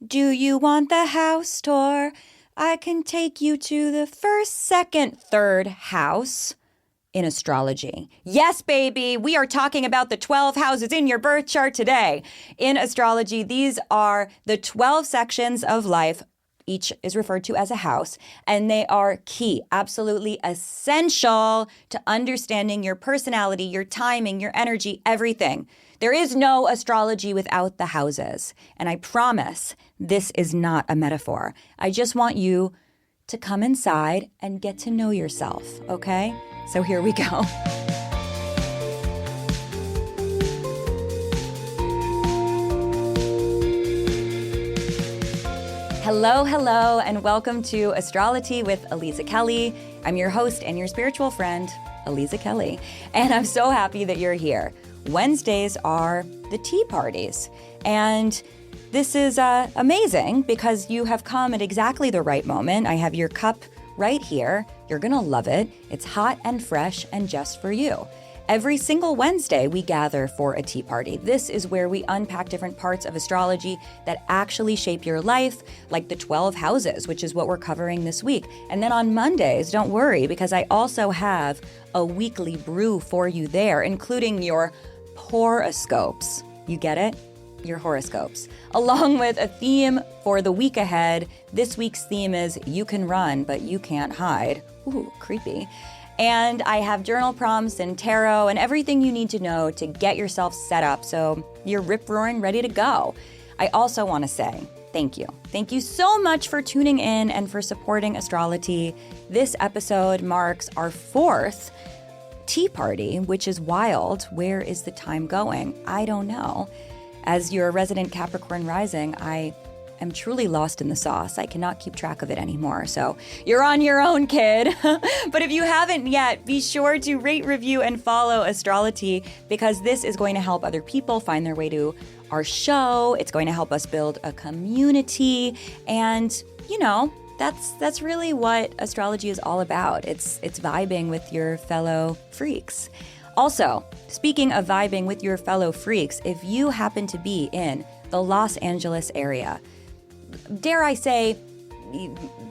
Do you want the house tour? I can take you to the first, second, third house in astrology. Yes, baby, we are talking about the 12 houses in your birth chart today. In astrology, these are the 12 sections of life. Each is referred to as a house, and they are key, absolutely essential to understanding your personality, your timing, your energy, everything. There is no astrology without the houses. And I promise this is not a metaphor. I just want you to come inside and get to know yourself, okay? So here we go. Hello, and welcome to Astrology with Aliza Kelly. I'm your host and your spiritual friend, Aliza Kelly, and I'm so happy that you're here. Wednesdays are the tea parties, and this is amazing because you have come at exactly the right moment. I have your cup right here. You're gonna love it. It's hot and fresh and just for you. Every single Wednesday, we gather for a tea party. This is where we unpack different parts of astrology that actually shape your life, like the 12 houses, which is what we're covering this week. And then on Mondays, don't worry, because I also have a weekly brew for you there, including your horoscopes. You get it? Your horoscopes. Along with a theme for the week ahead. This week's theme is You Can Run, But You Can't Hide. Ooh, creepy. And I have journal prompts and tarot and everything you need to know to get yourself set up so you're rip-roaring ready to go. I also want to say thank you. Thank you so much for tuning in and for supporting astrology. This episode marks our fourth tea party, which is wild. Where is the time going? I don't know. As your resident Capricorn rising, I am truly lost in the sauce. I cannot keep track of it anymore. So you're on your own, kid. But if you haven't yet, be sure to rate, review, and follow Astrology because this is going to help other people find their way to our show. It's going to help us build a community. And, you know, that's really what astrology is all about. It's vibing with your fellow freaks. Also, speaking of vibing with your fellow freaks, if you happen to be in the Los Angeles area, dare I say,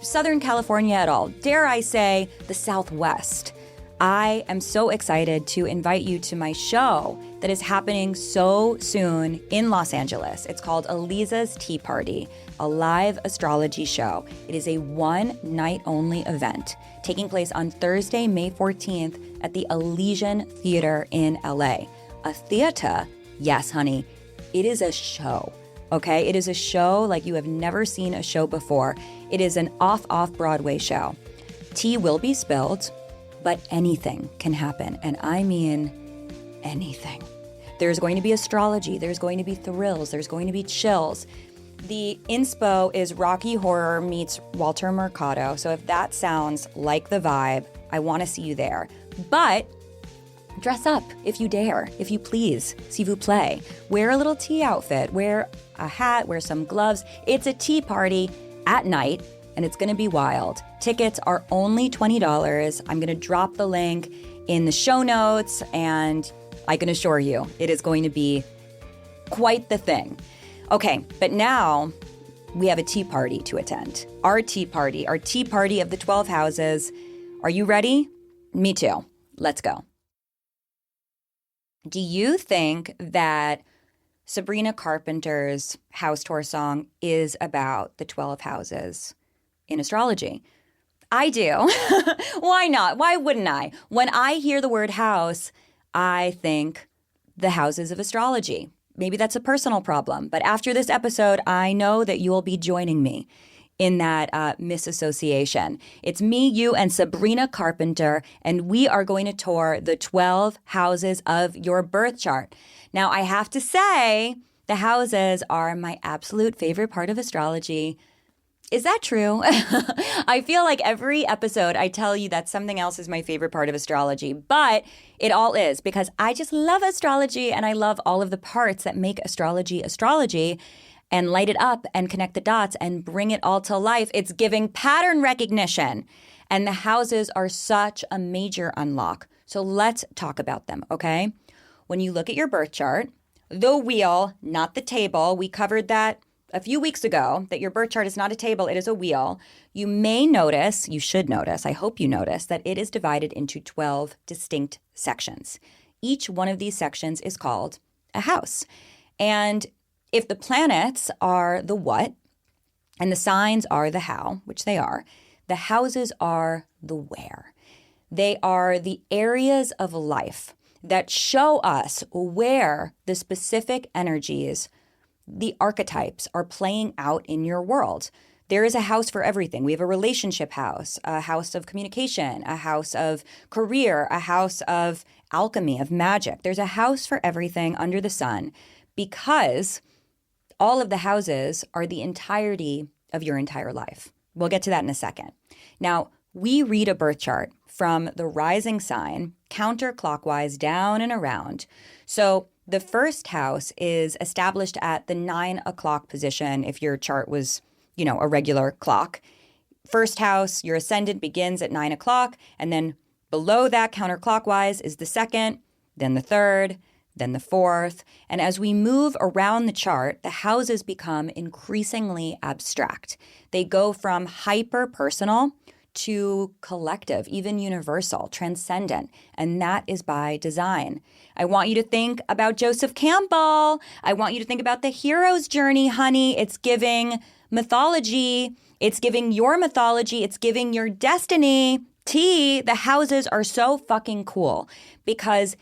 Southern California at all, dare I say, the Southwest, I am so excited to invite you to my show that is happening so soon in Los Angeles. It's called Aliza's Tea Party, a live astrology show. It is a one-night-only event taking place on Thursday, May 14th at the Elysian Theater in LA. A theater? Yes, honey. It is a show. Okay, it is a show like you have never seen a show before. It is an off-Broadway show. Tea will be spilled, but anything can happen. And I mean anything. There's going to be astrology. There's going to be thrills. There's going to be chills. The inspo is Rocky Horror meets Walter Mercado. So if that sounds like the vibe, I want to see you there. But dress up if you dare, if you please, s'il vous plaît. Wear a little tea outfit, wear a hat, wear some gloves. It's a tea party at night, and it's going to be wild. Tickets are only $20. I'm going to drop the link in the show notes, and I can assure you it is going to be quite the thing. Okay, but now we have a tea party to attend. Our tea party of the 12 houses. Are you ready? Me too. Let's go. Do you think that Sabrina Carpenter's house tour song is about the 12 houses in astrology? I do. Why not? Why wouldn't I? When I hear the word house, I think the houses of astrology. Maybe that's a personal problem, but after this episode, I know that you will be joining me in that misassociation. It's me, you, and Sabrina Carpenter, and we are going to tour the 12 houses of your birth chart. Now, I have to say, the houses are my absolute favorite part of astrology. Is that true? I feel like every episode I tell you that something else is my favorite part of astrology, but it all is because I just love astrology and I love all of the parts that make astrology astrology. And light it up and connect the dots and bring it all to life. It's giving pattern recognition. And the houses are such a major unlock. So let's talk about them, okay? When you look at your birth chart, the wheel, not the table, we covered that a few weeks ago that your birth chart is not a table, it is a wheel, you may notice, you should notice, I hope you notice, that it is divided into 12 distinct sections. Each one of these sections is called a house. And if the planets are the what and the signs are the how, which they are, the houses are the where. They are the areas of life that show us where the specific energies, the archetypes, are playing out in your world. There is a house for everything. We have a relationship house, a house of communication, a house of career, a house of alchemy, of magic. There's a house for everything under the sun because all of the houses are the entirety of your entire life. We'll get to that in a second. Now, we read a birth chart from the rising sign counterclockwise down and around. So the first house is established at the 9 o'clock position if your chart was, a regular clock. First house, your ascendant begins at 9 o'clock, and then below that counterclockwise is the second, then the third, then the fourth. And as we move around the chart, the houses become increasingly abstract. They go from hyper-personal to collective, even universal, transcendent, and that is by design. I want you to think about Joseph Campbell. I want you to think about the hero's journey, honey. It's giving mythology. It's giving your mythology. It's giving your destiny. The houses are so fucking cool because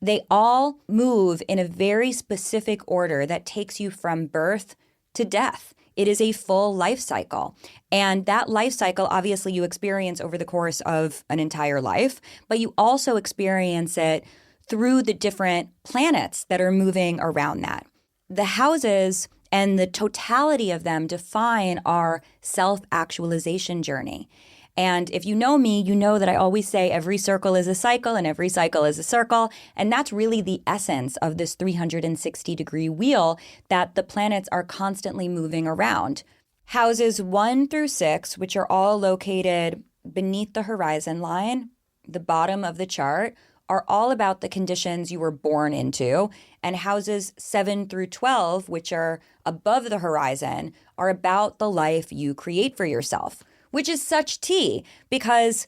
they all move in a very specific order that takes you from birth to death. It is a full life cycle. And that life cycle, obviously, you experience over the course of an entire life, but you also experience it through the different planets that are moving around that. The houses and the totality of them define our self-actualization journey. And if you know me, you know that I always say every circle is a cycle and every cycle is a circle. And that's really the essence of this 360-degree wheel that the planets are constantly moving around. Houses 1 through 6, which are all located beneath the horizon line, the bottom of the chart, are all about the conditions you were born into. And houses 7 through 12, which are above the horizon, are about the life you create for yourself. Which is such tea because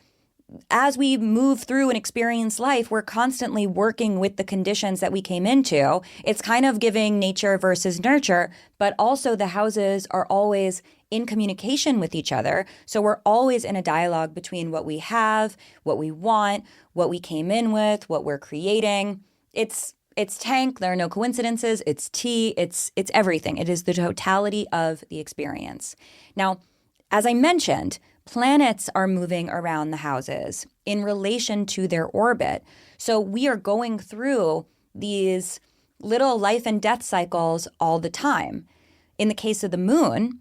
as we move through and experience life, we're constantly working with the conditions that we came into. It's kind of giving nature versus nurture, but also the houses are always in communication with each other. So we're always in a dialogue between what we have, what we want, what we came in with, what we're creating. It's tank. There are no coincidences. It's tea. It's everything. It is the totality of the experience. Now, as I mentioned, planets are moving around the houses in relation to their orbit. So we are going through these little life and death cycles all the time. In the case of the moon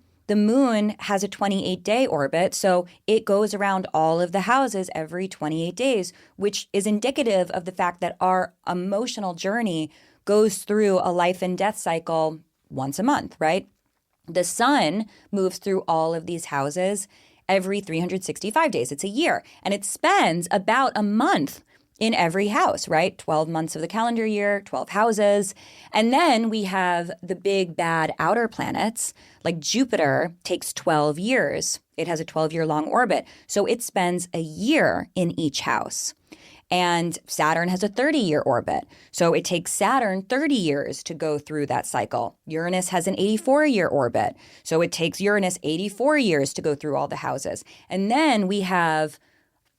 has a 28-day orbit, so it goes around all of the houses every 28 days, which is indicative of the fact that our emotional journey goes through a life and death cycle once a month, right? The sun moves through all of these houses every 365 days. It's a year. And it spends about a month in every house, right? 12 months of the calendar year, 12 houses. And then we have the big bad outer planets, like Jupiter takes 12 years. It has a 12-year long orbit. So it spends a year in each house. And Saturn has a 30-year orbit. So it takes Saturn 30 years to go through that cycle. Uranus has an 84-year orbit. So it takes Uranus 84 years to go through all the houses. And then we have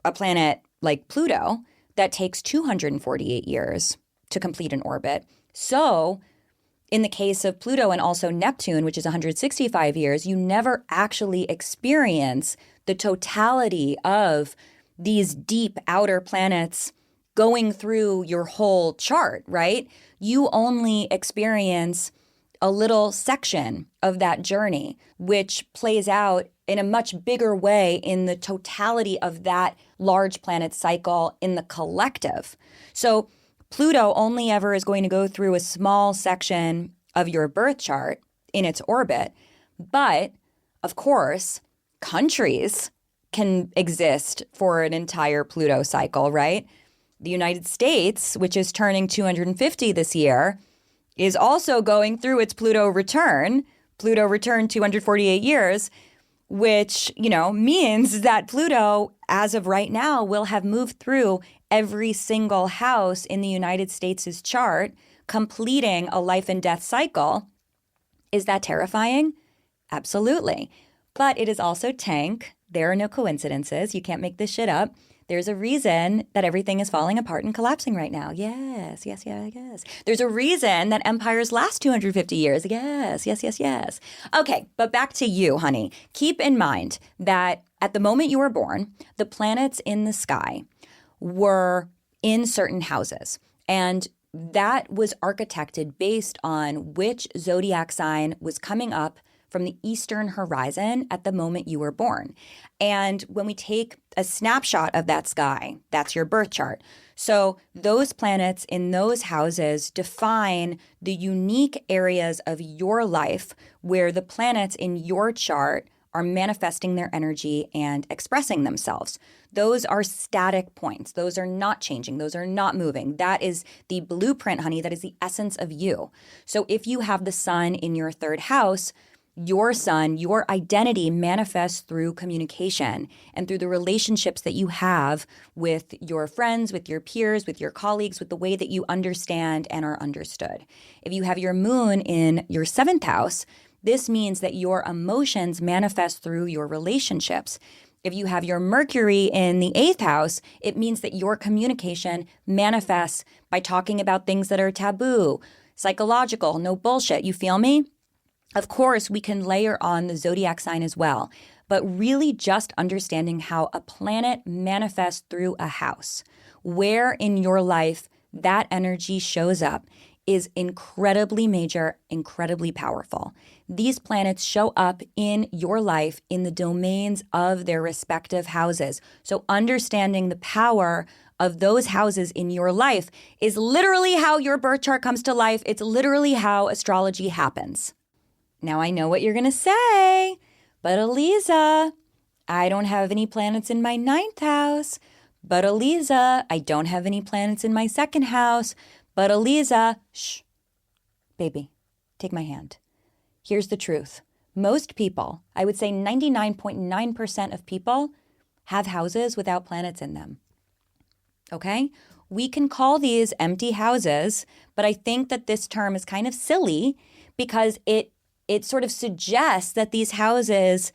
a planet like Pluto that takes 248 years to complete an orbit. So in the case of Pluto and also Neptune, which is 165 years, you never actually experience the totality of these deep outer planets going through your whole chart, right? You only experience a little section of that journey, which plays out in a much bigger way in the totality of that large planet cycle in the collective. So Pluto only ever is going to go through a small section of your birth chart in its orbit. But, of course, countries can exist for an entire Pluto cycle, right? The United States, which is turning 250 this year, is also going through its Pluto return. Pluto returned 248 years, which, means that Pluto, as of right now, will have moved through every single house in the United States' chart, completing a life and death cycle. Is that terrifying? Absolutely. But it is also tank. There are no coincidences. You can't make this shit up. There's a reason that everything is falling apart and collapsing right now. Yes. There's a reason that empires last 250 years. Yes. Okay, but back to you, honey. Keep in mind that at the moment you were born, the planets in the sky were in certain houses. And that was architected based on which zodiac sign was coming up from the eastern horizon at the moment you were born. And when we take a snapshot of that sky, that's your birth chart. So those planets in those houses define the unique areas of your life where the planets in your chart are manifesting their energy and expressing themselves. Those are static points. Those are not changing. Those are not moving. That is the blueprint, honey. That is the essence of you. So if you have the sun in your third house, your sun, your identity manifests through communication and through the relationships that you have with your friends, with your peers, with your colleagues, with the way that you understand and are understood. If you have your moon in your seventh house, this means that your emotions manifest through your relationships. If you have your Mercury in the eighth house, it means that your communication manifests by talking about things that are taboo, psychological, no bullshit. You feel me? Of course, we can layer on the zodiac sign as well, but really just understanding how a planet manifests through a house, where in your life that energy shows up, is incredibly major, incredibly powerful. These planets show up in your life in the domains of their respective houses. So understanding the power of those houses in your life is literally how your birth chart comes to life. It's literally how astrology happens. Now I know what you're going to say, but Aliza, I don't have any planets in my ninth house. But Aliza, I don't have any planets in my second house. But Aliza, shh, baby, take my hand. Here's the truth. Most people, I would say 99.9% of people, have houses without planets in them. Okay? We can call these empty houses, but I think that this term is kind of silly because it sort of suggests that these houses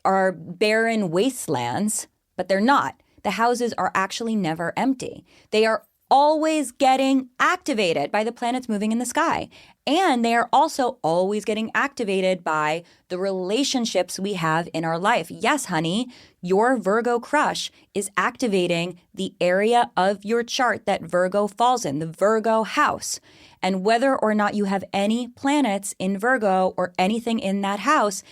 are barren wastelands, but they're not. The houses are actually never empty. They are always getting activated by the planets moving in the sky. And they are also always getting activated by the relationships we have in our life. Yes, honey, your Virgo crush is activating the area of your chart that Virgo falls in, the Virgo house. And whether or not you have any planets in Virgo or anything in that house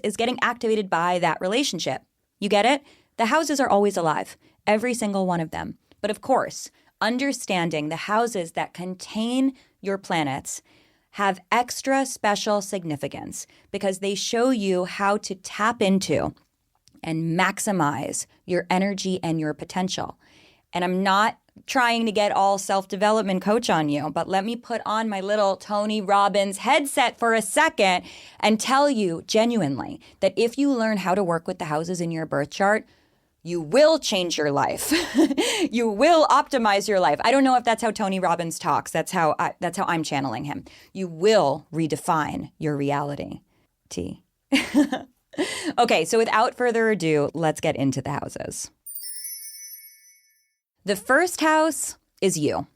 is getting activated by that relationship. You get it? The houses are always alive, every single one of them. But of course, understanding the houses that contain your planets have extra special significance because they show you how to tap into and maximize your energy and your potential. And I'm not trying to get all self-development coach on you, but let me put on my little Tony Robbins headset for a second and tell you genuinely that if you learn how to work with the houses in your birth chart, you will change your life. You will optimize your life. I don't know if that's how Tony Robbins talks. That's how I'm channeling him. You will redefine your reality. T. Okay, so without further ado, let's get into the houses. The first house is you.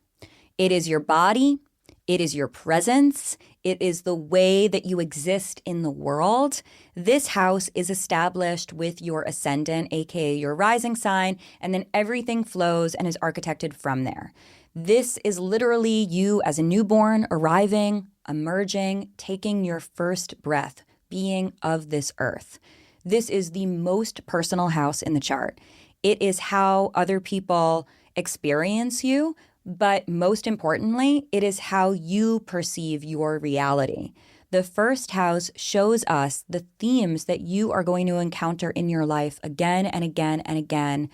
It is your body. It is your presence. It is the way that you exist in the world. This house is established with your ascendant, aka your rising sign, and then everything flows and is architected from there. This is literally you as a newborn, arriving, emerging, taking your first breath, being of this earth. This is the most personal house in the chart. It is how other people experience you, but most importantly, it is how you perceive your reality. The first house shows us the themes that you are going to encounter in your life again and again and again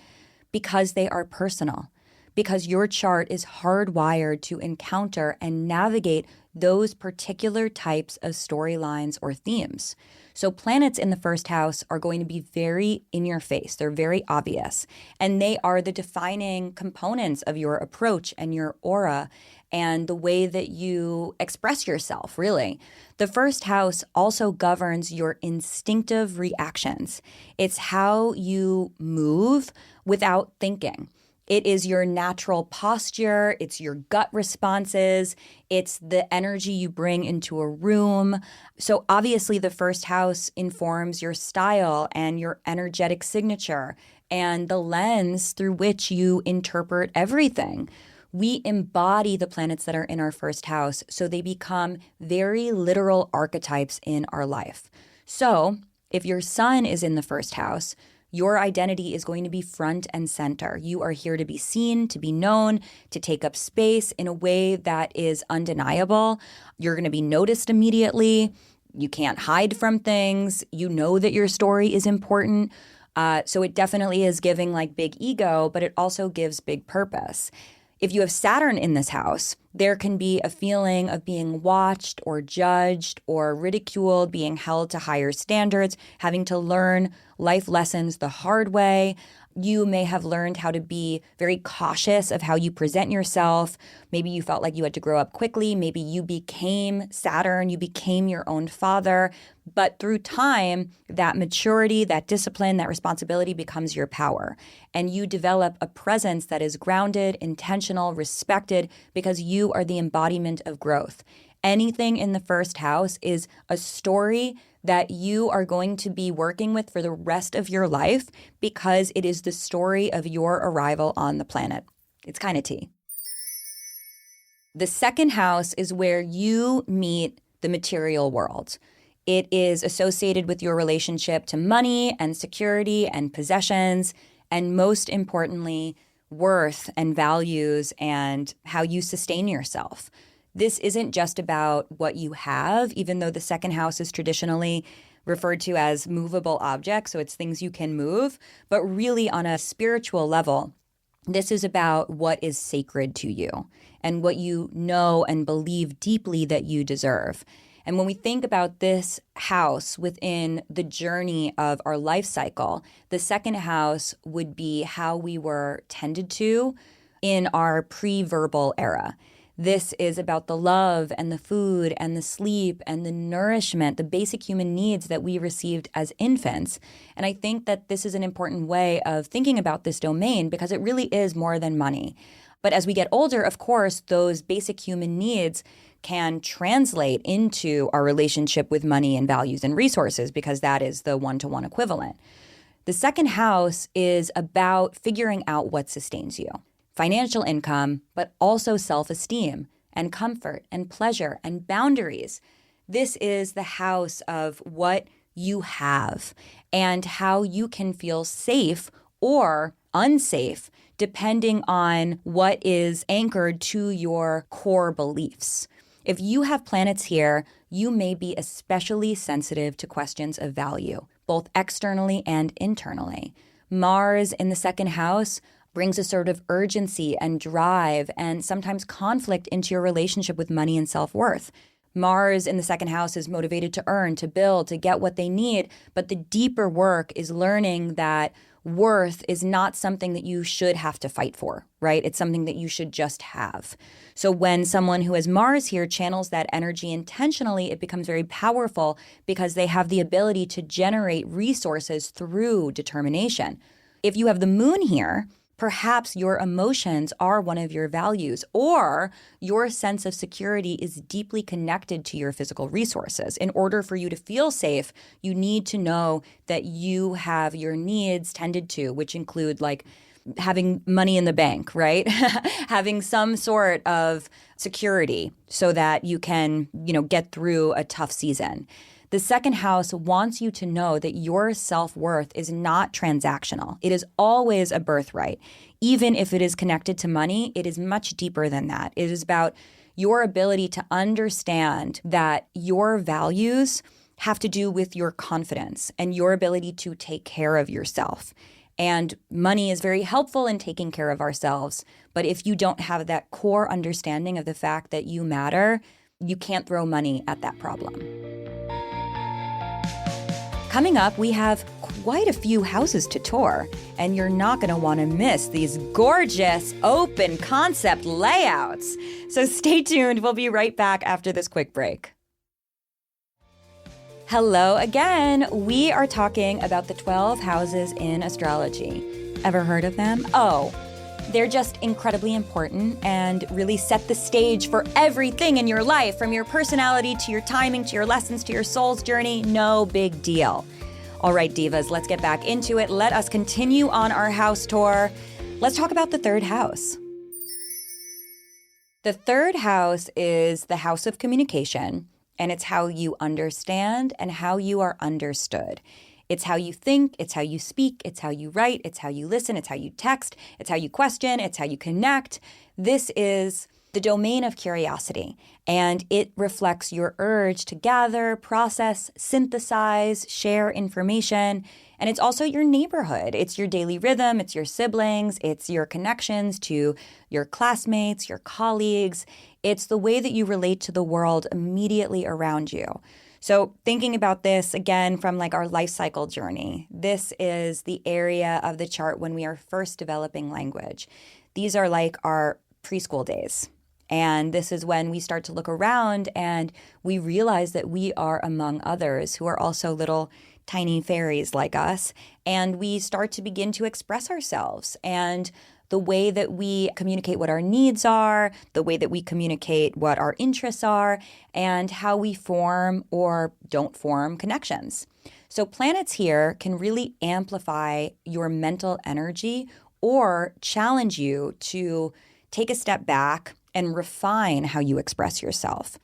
because they are personal, because your chart is hardwired to encounter and navigate those particular types of storylines or themes. So planets in the first house are going to be very in your face. They're very obvious. And they are the defining components of your approach and your aura and the way that you express yourself, really. The first house also governs your instinctive reactions. It's how you move without thinking. It is your natural posture, it's your gut responses, it's the energy you bring into a room. So obviously the first house informs your style and your energetic signature and the lens through which you interpret everything. We embody the planets that are in our first house, so they become very literal archetypes in our life. So if your sun is in the first house, your identity is going to be front and center. You are here to be seen, to be known, to take up space in a way that is undeniable. You're going to be noticed immediately. You can't hide from things. You know that your story is important. So it definitely is giving like big ego, but it also gives big purpose. If you have Saturn in this house, there can be a feeling of being watched or judged or ridiculed, being held to higher standards, having to learn life lessons the hard way. You may have learned how to be very cautious of how you present yourself. Maybe you felt like you had to grow up quickly. Maybe you became Saturn, you became your own father. But through time, that maturity, that discipline, that responsibility becomes your power. And you develop a presence that is grounded, intentional, respected, because you are the embodiment of growth. Anything in the first house is a story that you are going to be working with for the rest of your life because it is the story of your arrival on the planet. It's kind of tea. The second house is where you meet the material world. It is associated with your relationship to money and security and possessions, and most importantly, worth and values and how you sustain yourself. This isn't just about what you have, even though the second house is traditionally referred to as movable objects, so it's things you can move, but really on a spiritual level, this is about what is sacred to you and what you know and believe deeply that you deserve. And when we think about this house within the journey of our life cycle, the second house would be how we were tended to in our pre-verbal era. This is about the love and the food and the sleep and the nourishment, the basic human needs that we received as infants. And I think that this is an important way of thinking about this domain because it really is more than money. But as we get older, of course, those basic human needs can translate into our relationship with money and values and resources because that is the one-to-one equivalent. The second house is about figuring out what sustains you. Financial income, but also self-esteem and comfort and pleasure and boundaries. This is the house of what you have and how you can feel safe or unsafe depending on what is anchored to your core beliefs. If you have planets here, you may be especially sensitive to questions of value, both externally and internally. Mars in the second house brings a sort of urgency and drive and sometimes conflict into your relationship with money and self-worth. Mars in the second house is motivated to earn, to build, to get what they need, but the deeper work is learning that worth is not something that you should have to fight for, right? It's something that you should just have. So when someone who has Mars here channels that energy intentionally, it becomes very powerful because they have the ability to generate resources through determination. If you have the moon here, perhaps your emotions are one of your values, or your sense of security is deeply connected to your physical resources. In order for you to feel safe, you need to know that you have your needs tended to, which include like having money in the bank, right? Having some sort of security so that you can, get through a tough season. The second house wants you to know that your self-worth is not transactional. It is always a birthright. Even if it is connected to money, it is much deeper than that. It is about your ability to understand that your values have to do with your confidence and your ability to take care of yourself. And money is very helpful in taking care of ourselves. But if you don't have that core understanding of the fact that you matter, you can't throw money at that problem. Coming up, we have quite a few houses to tour, and you're not going to want to miss these gorgeous open concept layouts. So stay tuned. We'll be right back after this quick break. Hello again. We are talking about the 12 houses in astrology. Ever heard of them? Oh, they're just incredibly important and really set the stage for everything in your life, from your personality to your timing to your lessons to your soul's journey. No big deal. All right, divas, let's get back into it. Let us continue on our house tour. Let's talk about the third house. The third house is the house of communication, and it's how you understand and how you are understood. It's how you think, it's how you speak, it's how you write, it's how you listen, it's how you text, it's how you question, it's how you connect. This is the domain of curiosity, and it reflects your urge to gather, process, synthesize, share information. And it's also your neighborhood. It's your daily rhythm, it's your siblings, it's your connections to your classmates, your colleagues. It's the way that you relate to the world immediately around you. So thinking about this again from like our life cycle journey, this is the area of the chart when we are first developing language. These are like our preschool days. And this is when we start to look around and we realize that we are among others who are also little tiny fairies like us. And we start to begin to express ourselves and the way that we communicate what our needs are, the way that we communicate what our interests are, and how we form or don't form connections. So planets here can really amplify your mental energy or challenge you to take a step back and refine how you express yourself.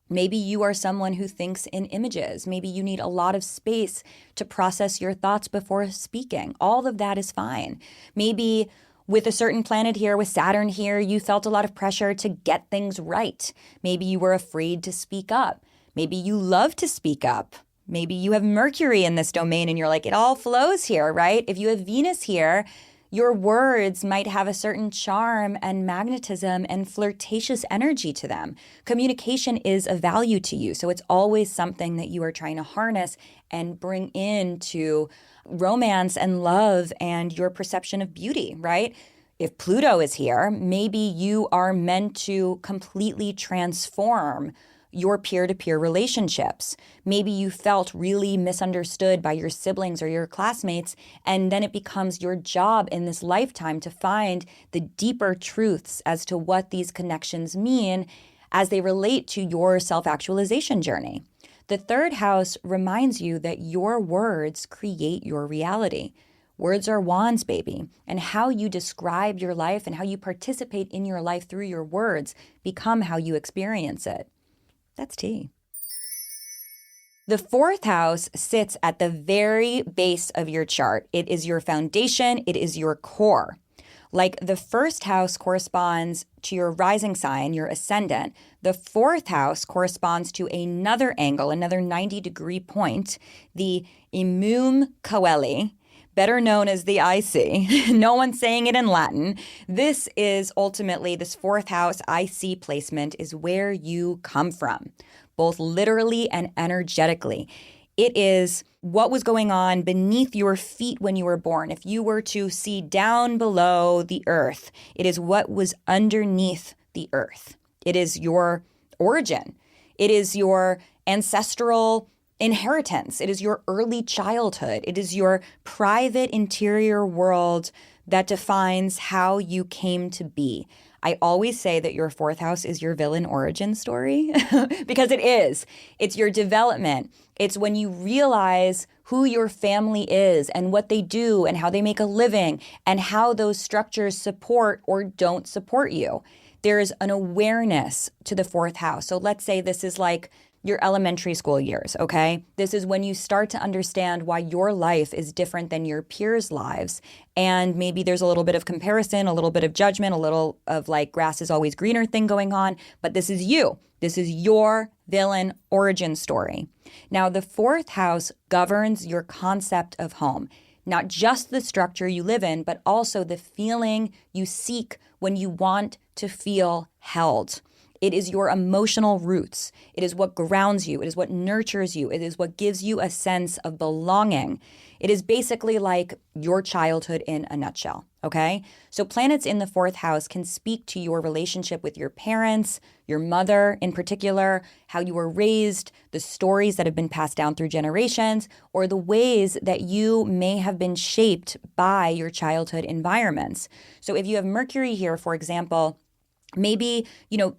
Maybe you are someone who thinks in images. Maybe you need a lot of space to process your thoughts before speaking. All of that is fine. Maybe with a certain planet here, with Saturn here, you felt a lot of pressure to get things right. Maybe you were afraid to speak up. Maybe you love to speak up. Maybe you have Mercury in this domain and you're like, it all flows here, right? If you have Venus here, your words might have a certain charm and magnetism and flirtatious energy to them. Communication is a value to you, so it's always something that you are trying to harness and bring into romance and love and your perception of beauty, right? If Pluto is here, maybe you are meant to completely transform your peer-to-peer relationships. Maybe you felt really misunderstood by your siblings or your classmates, and then it becomes your job in this lifetime to find the deeper truths as to what these connections mean as they relate to your self-actualization journey. The third house reminds you that your words create your reality. Words are wands, baby, and how you describe your life and how you participate in your life through your words become how you experience it. That's tea. The fourth house sits at the very base of your chart. It is your foundation. It is your core. Like the first house corresponds to your rising sign, your ascendant, the fourth house corresponds to another angle, another 90-degree point, the Imum Coeli, better known as the IC. No one's saying it in Latin. This is ultimately, this fourth house IC placement is where you come from, both literally and energetically. It is what was going on beneath your feet when you were born. If you were to see down below the earth, it is what was underneath the earth. It is your origin. It is your ancestral inheritance. It is your early childhood. It is your private interior world that defines how you came to be. I always say that your fourth house is your villain origin story because it is. It's your development. It's when you realize who your family is and what they do and how they make a living and how those structures support or don't support you. There is an awareness to the fourth house. So let's say this is like your elementary school years, okay? This is when you start to understand why your life is different than your peers' lives. And maybe there's a little bit of comparison, a little bit of judgment, a little of like grass is always greener thing going on. But this is you. This is your villain origin story. Now, the fourth house governs your concept of home. Not just the structure you live in, but also the feeling you seek when you want to feel held. It is your emotional roots. It is what grounds you. It is what nurtures you. It is what gives you a sense of belonging. It is basically like your childhood in a nutshell, okay? So planets in the fourth house can speak to your relationship with your parents, your mother in particular, how you were raised, the stories that have been passed down through generations, or the ways that you may have been shaped by your childhood environments. So if you have Mercury here, for example, maybe,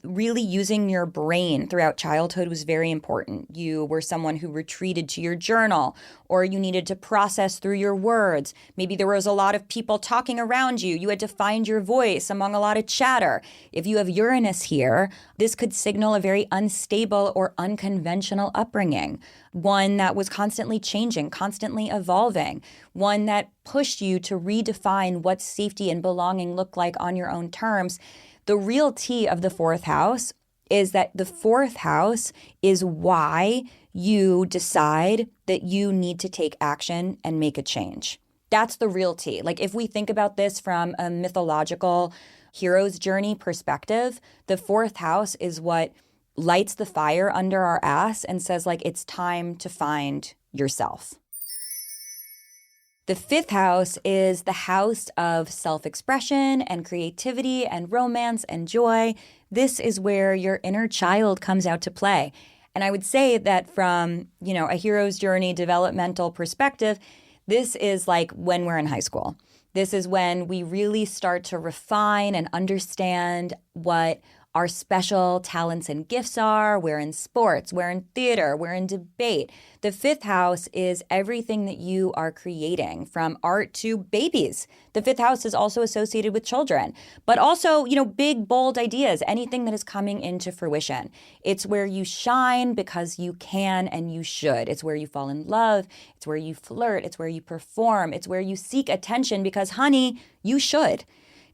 really using your brain throughout childhood was very important. You were someone who retreated to your journal, or you needed to process through your words. Maybe there was a lot of people talking around you. You had to find your voice among a lot of chatter. If you have Uranus here, this could signal a very unstable or unconventional upbringing, one that was constantly changing, constantly evolving, one that pushed you to redefine what safety and belonging looked like on your own terms. The real tea of the fourth house is that the fourth house is why you decide that you need to take action and make a change. That's the real tea. Like if we think about this from a mythological hero's journey perspective, the fourth house is what lights the fire under our ass and says like, it's time to find yourself. The fifth house is the house of self-expression and creativity and romance and joy. This is where your inner child comes out to play. And I would say that from, a hero's journey developmental perspective, this is like when we're in high school. This is when we really start to refine and understand what our special talents and gifts are. We're in sports, we're in theater, we're in debate. The fifth house is everything that you are creating, from art to babies. The fifth house is also associated with children, but also, big, bold ideas, anything that is coming into fruition. It's where you shine because you can and you should. It's where you fall in love. It's where you flirt. It's where you perform. It's where you seek attention because, honey, you should.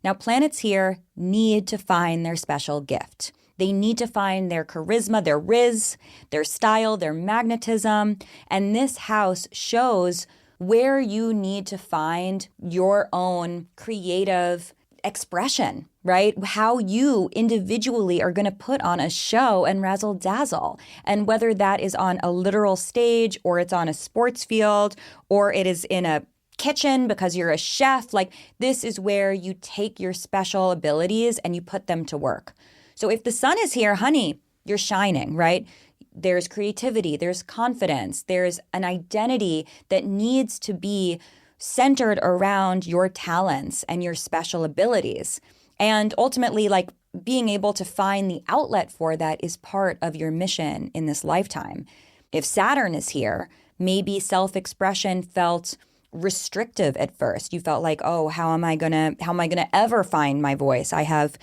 Now, planets here need to find their special gift. They need to find their charisma, their riz, their style, their magnetism. And this house shows where you need to find your own creative expression, right? How you individually are going to put on a show and razzle dazzle. And whether that is on a literal stage or it's on a sports field or it is in a kitchen because you're a chef, like this is where you take your special abilities and you put them to work. So if the sun is here, honey, you're shining, right? There's creativity, there's confidence, there's an identity that needs to be centered around your talents and your special abilities. And ultimately, like being able to find the outlet for that is part of your mission in this lifetime. If Saturn is here, maybe self-expression felt restrictive at first. You felt like, oh, how am I gonna ever find my voice? I have,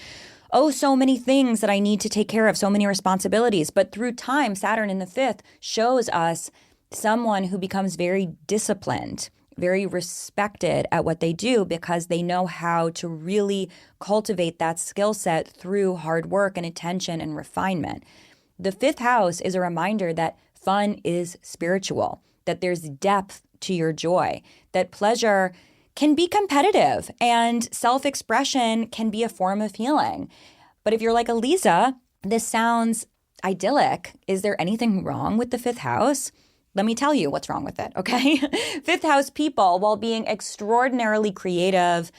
so many things that I need to take care of, so many responsibilities. But through time, Saturn in the fifth shows us someone who becomes very disciplined, very respected at what they do because they know how to really cultivate that skill set through hard work and attention and refinement. The fifth house is a reminder that fun is spiritual, that there's depth to your joy, that pleasure can be competitive and self-expression can be a form of healing. But if you're like Aliza, this sounds idyllic. Is there anything wrong with the fifth house? Let me tell you what's wrong with it, okay? Fifth house people, while being extraordinarily creative,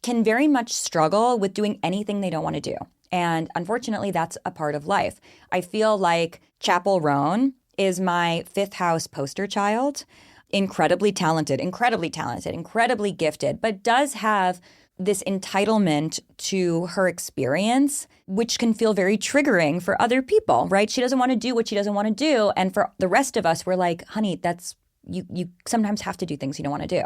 can very much struggle with doing anything they don't want to do. And unfortunately, that's a part of life. I feel like Chapel Roan is my fifth house poster child. Incredibly talented, incredibly gifted, but does have this entitlement to her experience, which can feel very triggering for other people, right? She doesn't want to do what she doesn't want to do. And for the rest of us, we're like, honey, that's you sometimes have to do things you don't want to do.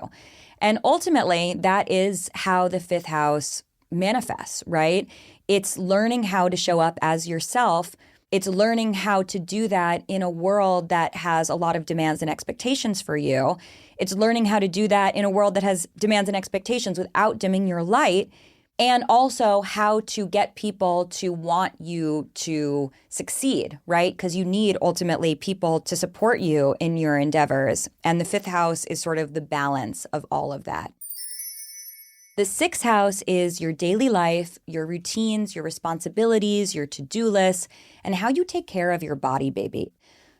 And ultimately, that is how the fifth house manifests, right? It's learning how to show up as yourself. It's learning how to do that in a world that has a lot of demands and expectations for you. It's learning how to do that in a world that has demands and expectations without dimming your light, and also how to get people to want you to succeed, right? Because you need ultimately people to support you in your endeavors. And the fifth house is sort of the balance of all of that. The sixth house is your daily life, your routines, your responsibilities, your to-do lists, and how you take care of your body, baby.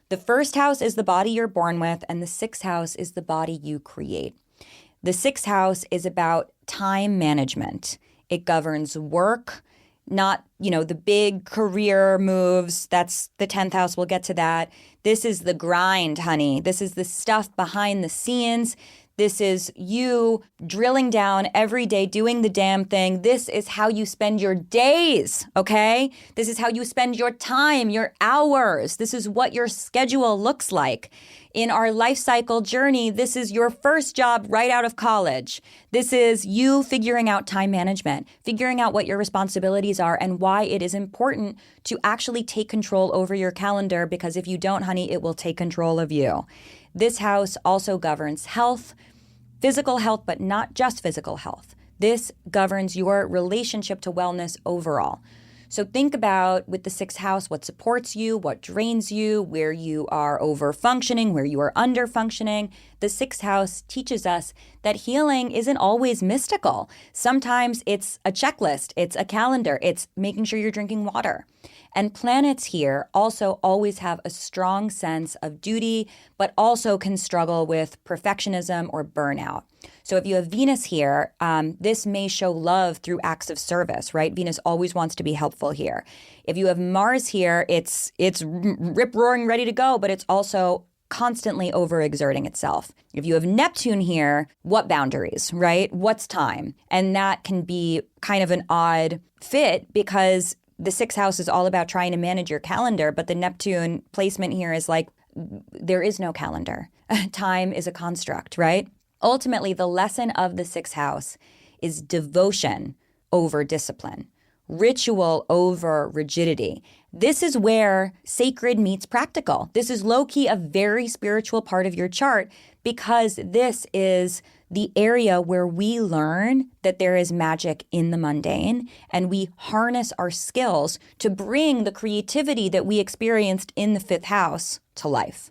The first house is the body you're born with, and the sixth house is the body you create. The sixth house is about time management. It governs work, not, the big career moves. That's the 10th house. We'll get to that. This is the grind, honey. This is the stuff behind the scenes. This is you drilling down every day, doing the damn thing. This is how you spend your days, okay? This is how you spend your time, your hours. This is what your schedule looks like. In our life cycle journey, this is your first job right out of college. This is you figuring out time management, figuring out what your responsibilities are and why it is important to actually take control over your calendar, because if you don't, honey, it will take control of you. This house also governs health, physical health, but not just physical health. This governs your relationship to wellness overall. So think about, with the sixth house, what supports you, what drains you, where you are over-functioning, where you are under-functioning. The sixth house teaches us that healing isn't always mystical. Sometimes it's a checklist, it's a calendar, it's making sure you're drinking water. And planets here also always have a strong sense of duty, but also can struggle with perfectionism or burnout. So if you have Venus here, this may show love through acts of service, right? Venus always wants to be helpful here. If you have Mars here, it's rip-roaring ready to go, but it's also constantly overexerting itself. If you have Neptune here, what boundaries, right? What's time? And that can be kind of an odd fit, because the sixth house is all about trying to manage your calendar, but the Neptune placement here is like, there is no calendar. Time is a construct, right? Ultimately, the lesson of the sixth house is devotion over discipline, ritual over rigidity. This is where sacred meets practical. This is low-key a very spiritual part of your chart, because this is the area where we learn that there is magic in the mundane, and we harness our skills to bring the creativity that we experienced in the fifth house to life.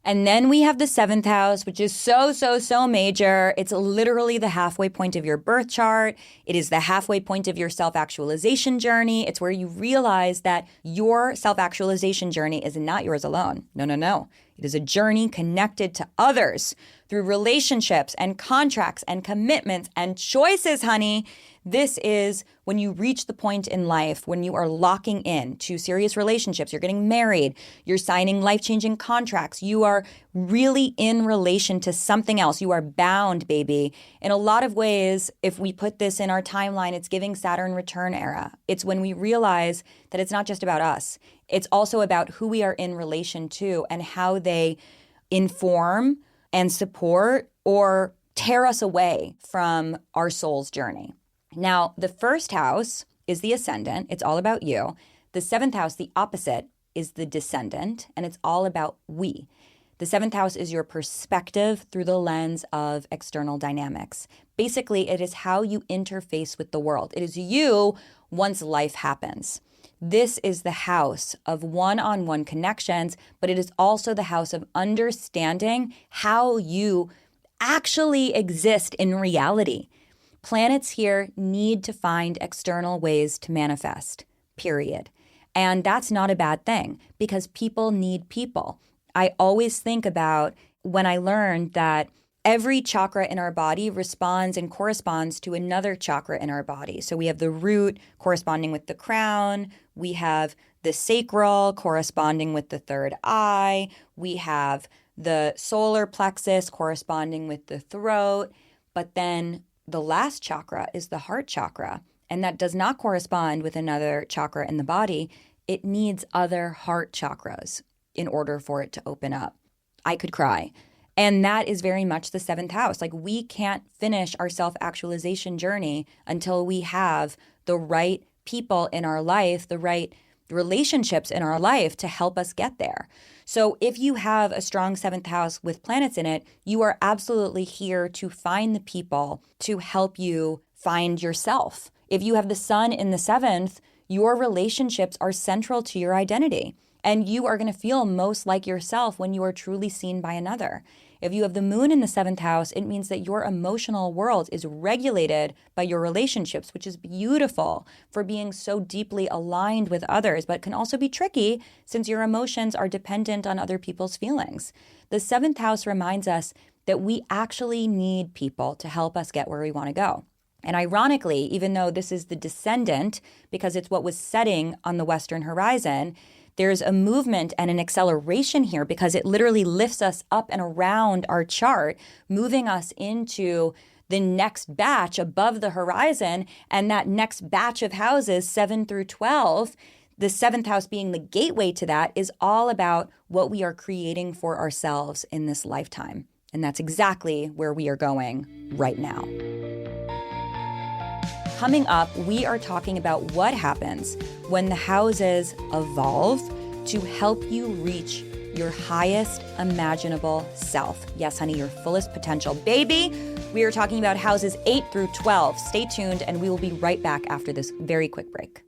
And then we have the seventh house, which is so major. It's literally the halfway point of your birth chart. It is the halfway point of your self-actualization journey. It's where you realize that your self-actualization journey is not yours alone. No. It is a journey connected to others through relationships and contracts and commitments and choices, honey. This is when you reach the point in life when you are locking in to serious relationships. You're getting married. You're signing life-changing contracts. You are really in relation to something else. You are bound, baby. In a lot of ways, if we put this in our timeline, it's giving Saturn return era. It's when we realize that it's not just about us. It's also about who we are in relation to and how they inform and support or tear us away from our soul's journey. Now, the first house is the ascendant. It's all about you. The seventh house, the opposite, is the descendant, and it's all about we. The seventh house is your perspective through the lens of external dynamics. Basically, it is how you interface with the world. It is you once life happens. This is the house of one-on-one connections, but it is also the house of understanding how you actually exist in reality. Planets here need to find external ways to manifest, period. And that's not a bad thing, because people need people. I always think about when I learned that every chakra in our body responds and corresponds to another chakra in our body. So we have the root corresponding with the crown. We have the sacral corresponding with the third eye. We have the solar plexus corresponding with the throat. But then the last chakra is the heart chakra, and that does not correspond with another chakra in the body. It needs other heart chakras in order for it to open up. I could cry. And that is very much the seventh house. Like, we can't finish our self-actualization journey until we have the right people in our life, the right relationships in our life to help us get there. So if you have a strong seventh house with planets in it, you are absolutely here to find the people to help you find yourself. If you have the sun in the seventh, your relationships are central to your identity. And you are going to feel most like yourself when you are truly seen by another. If you have the moon in the seventh house, it means that your emotional world is regulated by your relationships, which is beautiful for being so deeply aligned with others, but can also be tricky since your emotions are dependent on other people's feelings. The seventh house reminds us that we actually need people to help us get where we want to go. And ironically, even though this is the descendant, because it's what was setting on the Western horizon, there's a movement and an acceleration here because it literally lifts us up and around our chart, moving us into the next batch above the horizon. And that next batch of houses, 7 through 12, the seventh house being the gateway to that, is all about what we are creating for ourselves in this lifetime. And that's exactly where we are going right now. Coming up, we are talking about what happens when the houses evolve to help you reach your highest imaginable self. Yes, honey, your fullest potential. Baby, we are talking about houses 8 through 12. Stay tuned, and we will be right back after this very quick break.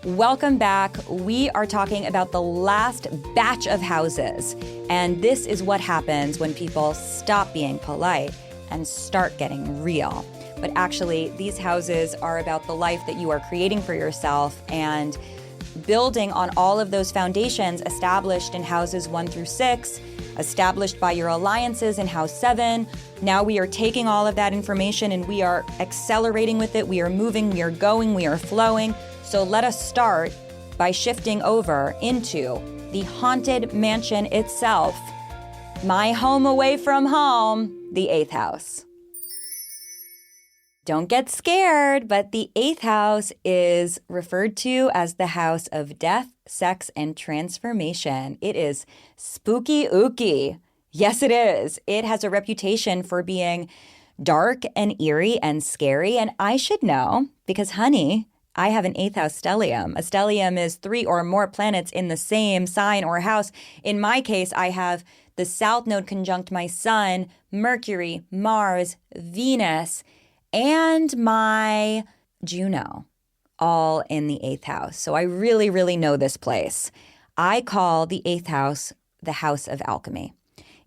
Welcome back. We are talking about the last batch of houses, and this is what happens when people stop being polite and start getting real. But actually, these houses are about the life that you are creating for yourself and building on all of those foundations established in houses 1 through 6, established by your alliances in house 7. Now we are taking all of that information and we are accelerating with it. We are moving, we are going, we are flowing. So let us start by shifting over into the haunted mansion itself, my home away from home, the 8th house. Don't get scared, but the 8th house is referred to as the house of death, sex, and transformation. It is spooky ooky. Yes, it is. It has a reputation for being dark and eerie and scary. And I should know because, honey, I have an 8th house stellium. A stellium is 3 or more planets in the same sign or house. In my case, I have the South Node conjunct my Sun, Mercury, Mars, Venus, and my Juno, all in the 8th house. So I really, really know this place. I call the 8th house the house of alchemy.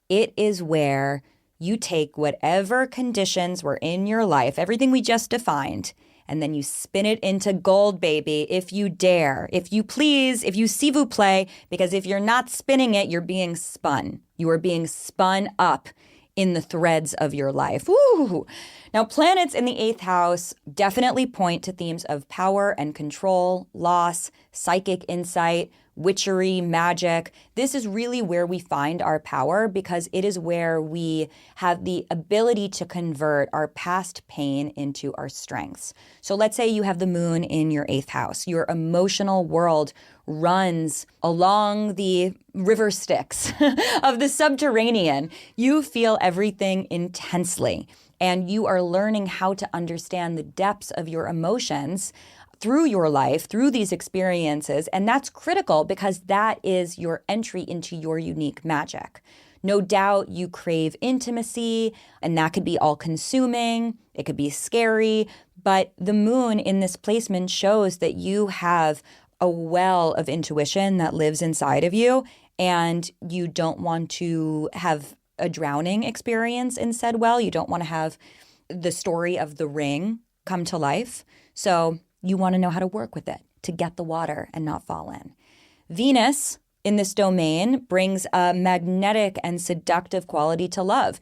It is where you take whatever conditions were in your life, everything we just defined, and then you spin it into gold, baby, if you dare, if you please, if you s'il vous plaît, because if you're not spinning it, you're being spun. You are being spun up in the threads of your life. Ooh. Now, planets in the 8th house definitely point to themes of power and control, loss, psychic insight, witchery, magic. This is really where we find our power because it is where we have the ability to convert our past pain into our strengths. So let's say you have the moon in your 8th house. Your emotional world runs along the river Styx of the subterranean. You feel everything intensely, and you are learning how to understand the depths of your emotions through your life, through these experiences. And that's critical because that is your entry into your unique magic. No doubt you crave intimacy, and that could be all-consuming. It could be scary. But the moon in this placement shows that you have a well of intuition that lives inside of you, and you don't want to have a drowning experience in said well. You don't want to have the story of the ring come to life. So you want to know how to work with it to get the water and not fall in. Venus in this domain brings a magnetic and seductive quality to love.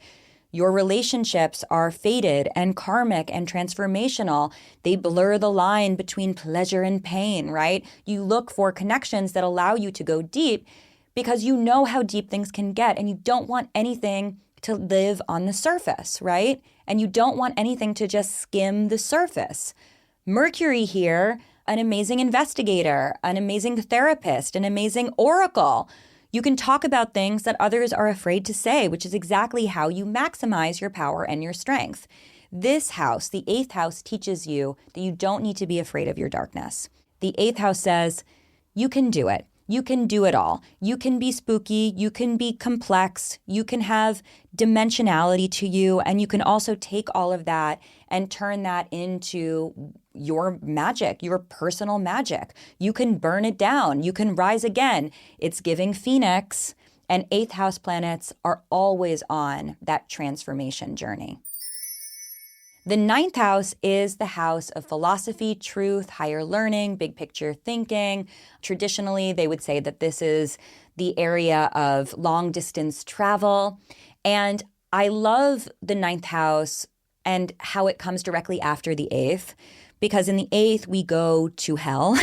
Your relationships are fated and karmic and transformational. They blur the line between pleasure and pain, right? You look for connections that allow you to go deep because you know how deep things can get, and you don't want anything to live on the surface, right? And you don't want anything to just skim the surface. Mercury here, an amazing investigator, an amazing therapist, an amazing oracle. You can talk about things that others are afraid to say, which is exactly how you maximize your power and your strength. This house, the 8th house, teaches you that you don't need to be afraid of your darkness. The 8th house says, you can do it. You can do it all. You can be spooky. You can be complex. You can have dimensionality to you. And you can also take all of that and turn that into your magic, your personal magic. You can burn it down. You can rise again. It's giving Phoenix. And eighth house planets are always on that transformation journey. The ninth house is the house of philosophy, truth, higher learning, big picture thinking. Traditionally, they would say that this is the area of long distance travel. And I love the ninth house and how it comes directly after the eighth, because in the eighth, we go to hell.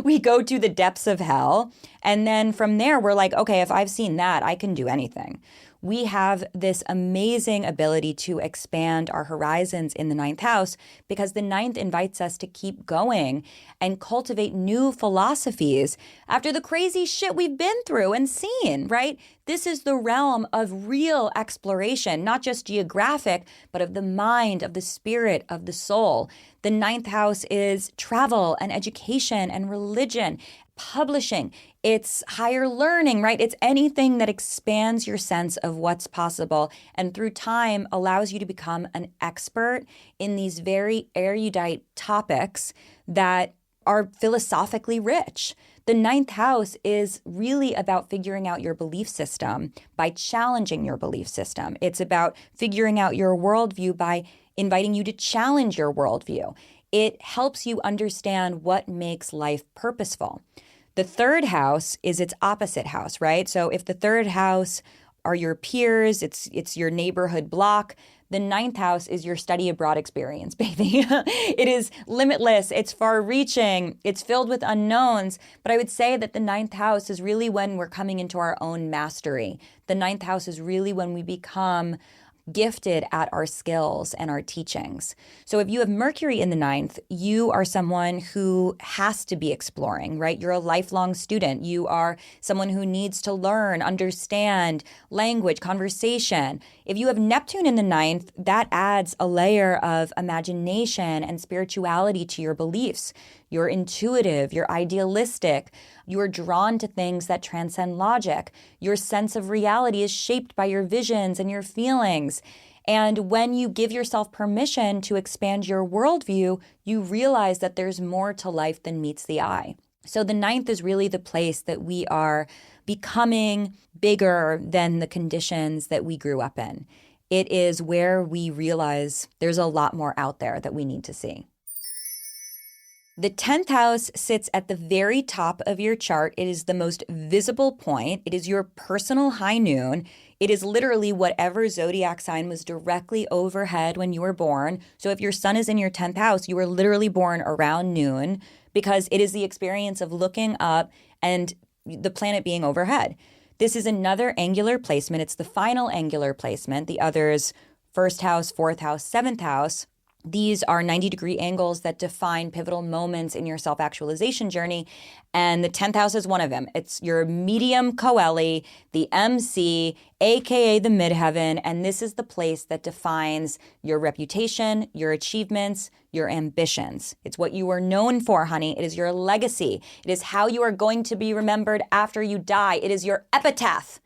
We go to the depths of hell. And then from there, we're like, okay, if I've seen that, I can do anything. We have this amazing ability to expand our horizons in the ninth house because the ninth invites us to keep going and cultivate new philosophies after the crazy shit we've been through and seen, right? This is the realm of real exploration, not just geographic, but of the mind, of the spirit, of the soul. The ninth house is travel and education and religion, publishing. It's higher learning, right? It's anything that expands your sense of what's possible and through time allows you to become an expert in these very erudite topics that are philosophically rich. The ninth house is really about figuring out your belief system by challenging your belief system. It's about figuring out your worldview by inviting you to challenge your worldview. It helps you understand what makes life purposeful. The third house is its opposite house, right? So if the third house are your peers, it's your neighborhood block, the ninth house is your study abroad experience, baby. It is limitless, it's far-reaching, it's filled with unknowns. But I would say that the ninth house is really when we're coming into our own mastery. The ninth house is really when we become gifted at our skills and our teachings. So if you have Mercury in the ninth, you are someone who has to be exploring, right? You're a lifelong student. You are someone who needs to learn, understand language, conversation. If you have Neptune in the ninth, that adds a layer of imagination and spirituality to your beliefs. You're intuitive, you're idealistic, you're drawn to things that transcend logic. Your sense of reality is shaped by your visions and your feelings. And when you give yourself permission to expand your worldview, you realize that there's more to life than meets the eye. So the ninth is really the place that we are becoming bigger than the conditions that we grew up in. It is where we realize there's a lot more out there that we need to see. The 10th house sits at the very top of your chart. It is the most visible point. It is your personal high noon. It is literally whatever zodiac sign was directly overhead when you were born. So if your sun is in your 10th house, you were literally born around noon because it is the experience of looking up and the planet being overhead. This is another angular placement. It's the final angular placement. The others, first house, fourth house, seventh house. These are 90-degree angles that define pivotal moments in your self-actualization journey. And the 10th house is one of them. It's your medium coeli, the MC, aka the midheaven. And this is the place that defines your reputation, your achievements, your ambitions. It's what you are known for, honey. It is your legacy. It is how you are going to be remembered after you die. It is your epitaph.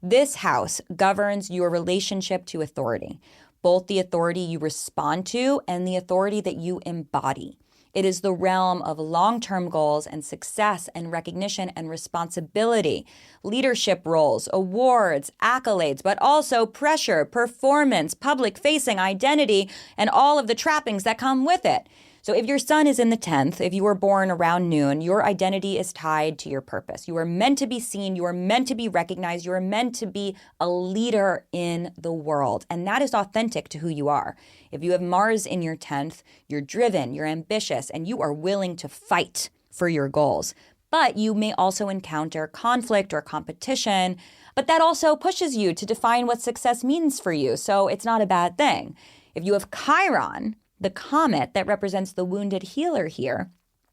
This house governs your relationship to authority, both the authority you respond to and the authority that you embody. It is the realm of long-term goals and success and recognition and responsibility, leadership roles, awards, accolades, but also pressure, performance, public-facing identity, and all of the trappings that come with it. So if your sun is in the 10th, if you were born around noon, your identity is tied to your purpose. You are meant to be seen. You are meant to be recognized. You are meant to be a leader in the world. And that is authentic to who you are. If you have Mars in your 10th, you're driven, you're ambitious, and you are willing to fight for your goals. But you may also encounter conflict or competition, but that also pushes you to define what success means for you. So it's not a bad thing. If you have Chiron, the comet that represents the wounded healer here,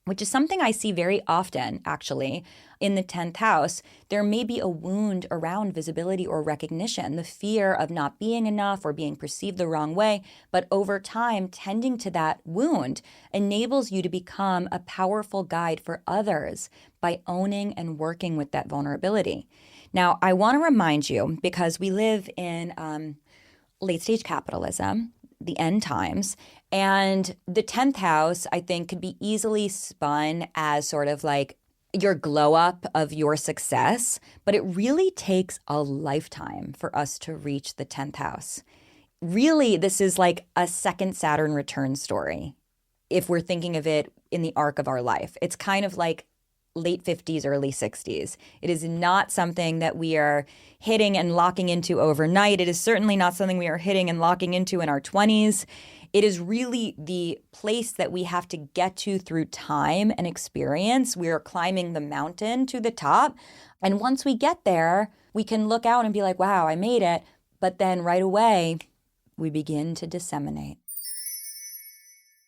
which is something I see very often, actually, in the 10th house, there may be a wound around visibility or recognition, the fear of not being enough or being perceived the wrong way. But over time, tending to that wound enables you to become a powerful guide for others by owning and working with that vulnerability. Now, I want to remind you, because we live in late-stage capitalism, the end times, and the 10th house, I think, could be easily spun as sort of like your glow up of your success, but it really takes a lifetime for us to reach the 10th house. Really, this is like a second Saturn return story if we're thinking of it in the arc of our life. It's kind of like late 50s, early 60s. It is not something that we are hitting and locking into overnight. It is certainly not something we are hitting and locking into in our 20s. It is really the place that we have to get to through time and experience. We are climbing the mountain to the top. And once we get there, we can look out and be like, wow, I made it. But then right away, we begin to disseminate.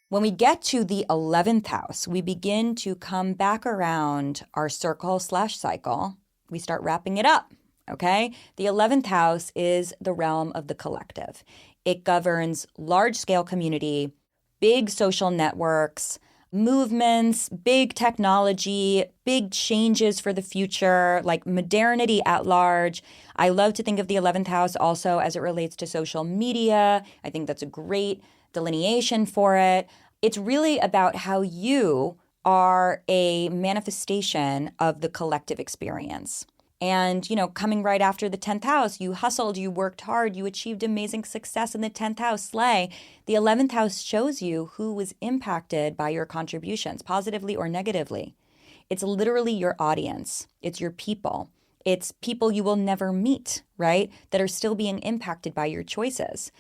When we get to the 11th house, we begin to come back around our circle/cycle. We start wrapping it up, okay? The 11th house is the realm of the collective. It governs large-scale community, big social networks, movements, big technology, big changes for the future, like modernity at large. I love to think of the 11th house also as it relates to social media. I think that's a great delineation for it. It's really about how you are a manifestation of the collective experience. And, coming right after the 10th house, you hustled, you worked hard, you achieved amazing success in the 10th house, slay. The 11th house shows you who was impacted by your contributions, positively or negatively. It's literally your audience. It's your people. It's people you will never meet, right? That are still being impacted by your choices.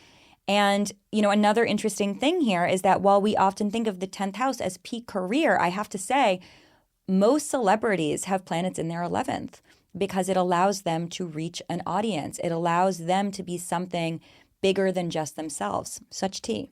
And, another interesting thing here is that while we often think of the 10th house as peak career, I have to say, most celebrities have planets in their 11th because it allows them to reach an audience. It allows them to be something bigger than just themselves. Such tea.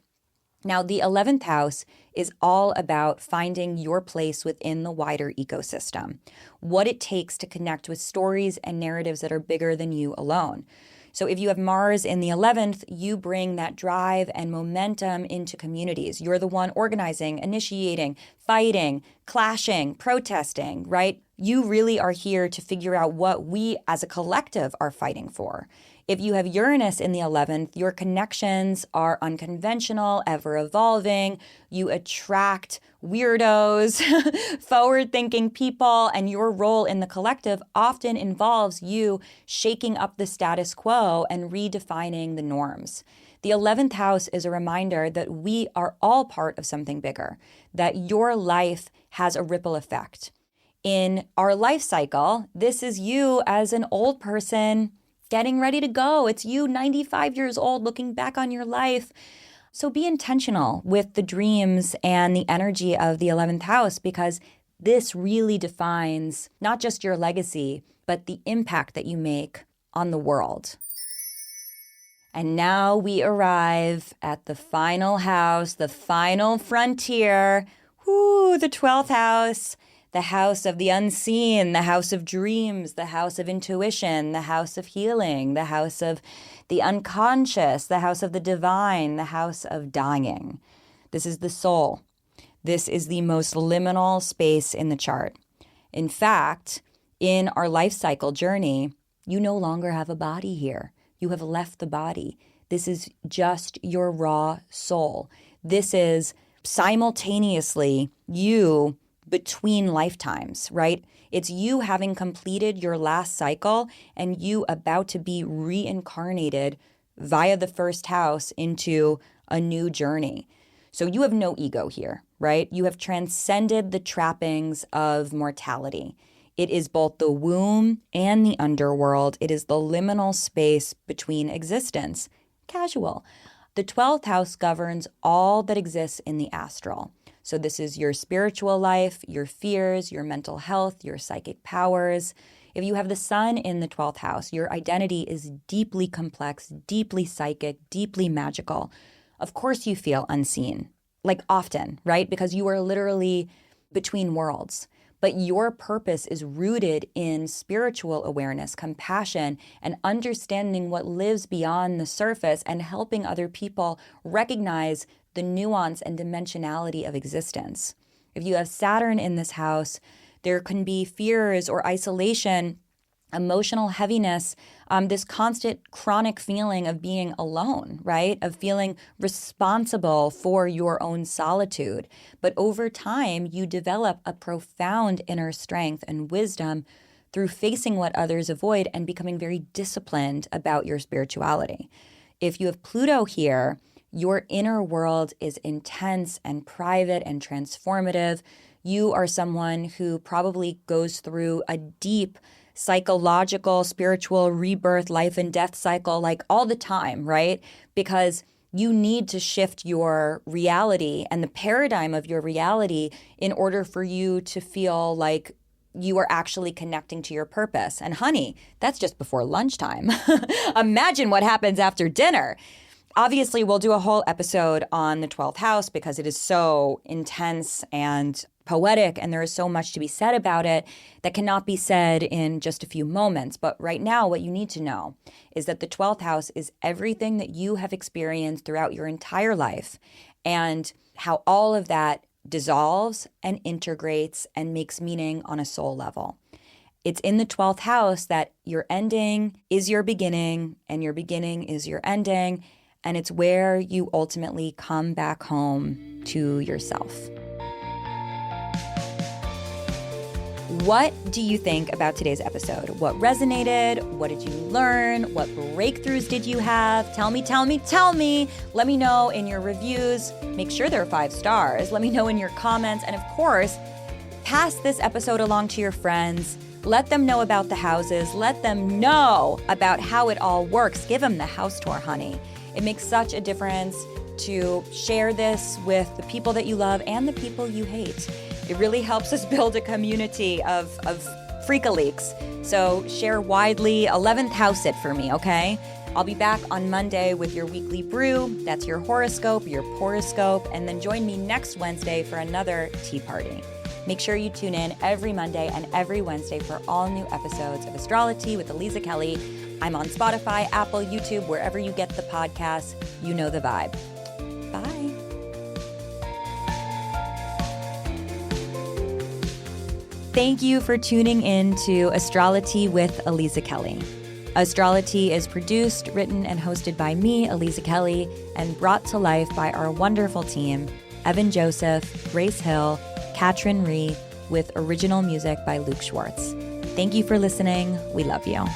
Now, the 11th house is all about finding your place within the wider ecosystem, what it takes to connect with stories and narratives that are bigger than you alone. So if you have Mars in the 11th, you bring that drive and momentum into communities. You're the one organizing, initiating, fighting, clashing, protesting, right? You really are here to figure out what we as a collective are fighting for. If you have Uranus in the 11th, your connections are unconventional, ever evolving. You attract weirdos, forward-thinking people, and your role in the collective often involves you shaking up the status quo and redefining the norms. The 11th house is a reminder that we are all part of something bigger, that your life has a ripple effect. In our life cycle, this is you as an old person getting ready to go. It's you 95 years old looking back on your life. So be intentional with the dreams and the energy of the 11th house, because this really defines not just your legacy, but the impact that you make on the world. And now we arrive at the final house, the final frontier. The 12th house. The house of the unseen, the house of dreams, the house of intuition, the house of healing, the house of the unconscious, the house of the divine, the house of dying. This is the soul. This is the most liminal space in the chart. In fact, in our life cycle journey, you no longer have a body here. You have left the body. This is just your raw soul. This is simultaneously you between lifetimes, right? It's you having completed your last cycle and you about to be reincarnated via the first house into a new journey. So you have no ego here, right? You have transcended the trappings of mortality. It is both the womb and the underworld. It is the liminal space between existence. Casual. The 12th house governs all that exists in the astral. So this is your spiritual life, your fears, your mental health, your psychic powers. If you have the sun in the 12th house, your identity is deeply complex, deeply psychic, deeply magical. Of course you feel unseen, like often, right? Because you are literally between worlds. But your purpose is rooted in spiritual awareness, compassion, and understanding what lives beyond the surface and helping other people recognize the nuance and dimensionality of existence. If you have Saturn in this house, there can be fears or isolation emotional heaviness, this constant chronic feeling of being alone, right? Of feeling responsible for your own solitude. But over time, you develop a profound inner strength and wisdom through facing what others avoid and becoming very disciplined about your spirituality. If you have Pluto here, your inner world is intense and private and transformative. You are someone who probably goes through a deep psychological, spiritual rebirth, life and death cycle, like all the time, right? Because you need to shift your reality and the paradigm of your reality in order for you to feel like you are actually connecting to your purpose. And honey, that's just before lunchtime. Imagine what happens after dinner. Obviously, we'll do a whole episode on the 12th house because it is so intense and poetic, and there is so much to be said about it that cannot be said in just a few moments. But right now, what you need to know is that the 12th house is everything that you have experienced throughout your entire life and how all of that dissolves and integrates and makes meaning on a soul level. It's in the 12th house that your ending is your beginning and your beginning is your ending. And it's where you ultimately come back home to yourself. What do you think about today's episode? What resonated? What did you learn? What breakthroughs did you have? Tell me. Let me know in your reviews. Make sure they're 5 stars. Let me know in your comments. And of course, pass this episode along to your friends. Let them know about the houses. Let them know about how it all works. Give them the house tour, honey. It makes such a difference to share this with the people that you love and the people you hate. It really helps us build a community of freakaleaks. So share widely. 11th house it for me, okay? I'll be back on Monday with your weekly brew. That's your horoscope, your poroscope. And then join me next Wednesday for another tea party. Make sure you tune in every Monday and every Wednesday for all new episodes of Astrology with Aliza Kelly. I'm on Spotify, Apple, YouTube, wherever you get the podcast. You know the vibe. Bye. Thank you for tuning in to Astrology with Aliza Kelly. Astrology is produced, written, and hosted by me, Aliza Kelly, and brought to life by our wonderful team, Evan Joseph, Grace Hill, Katrin Ree, with original music by Luke Schwartz. Thank you for listening. We love you.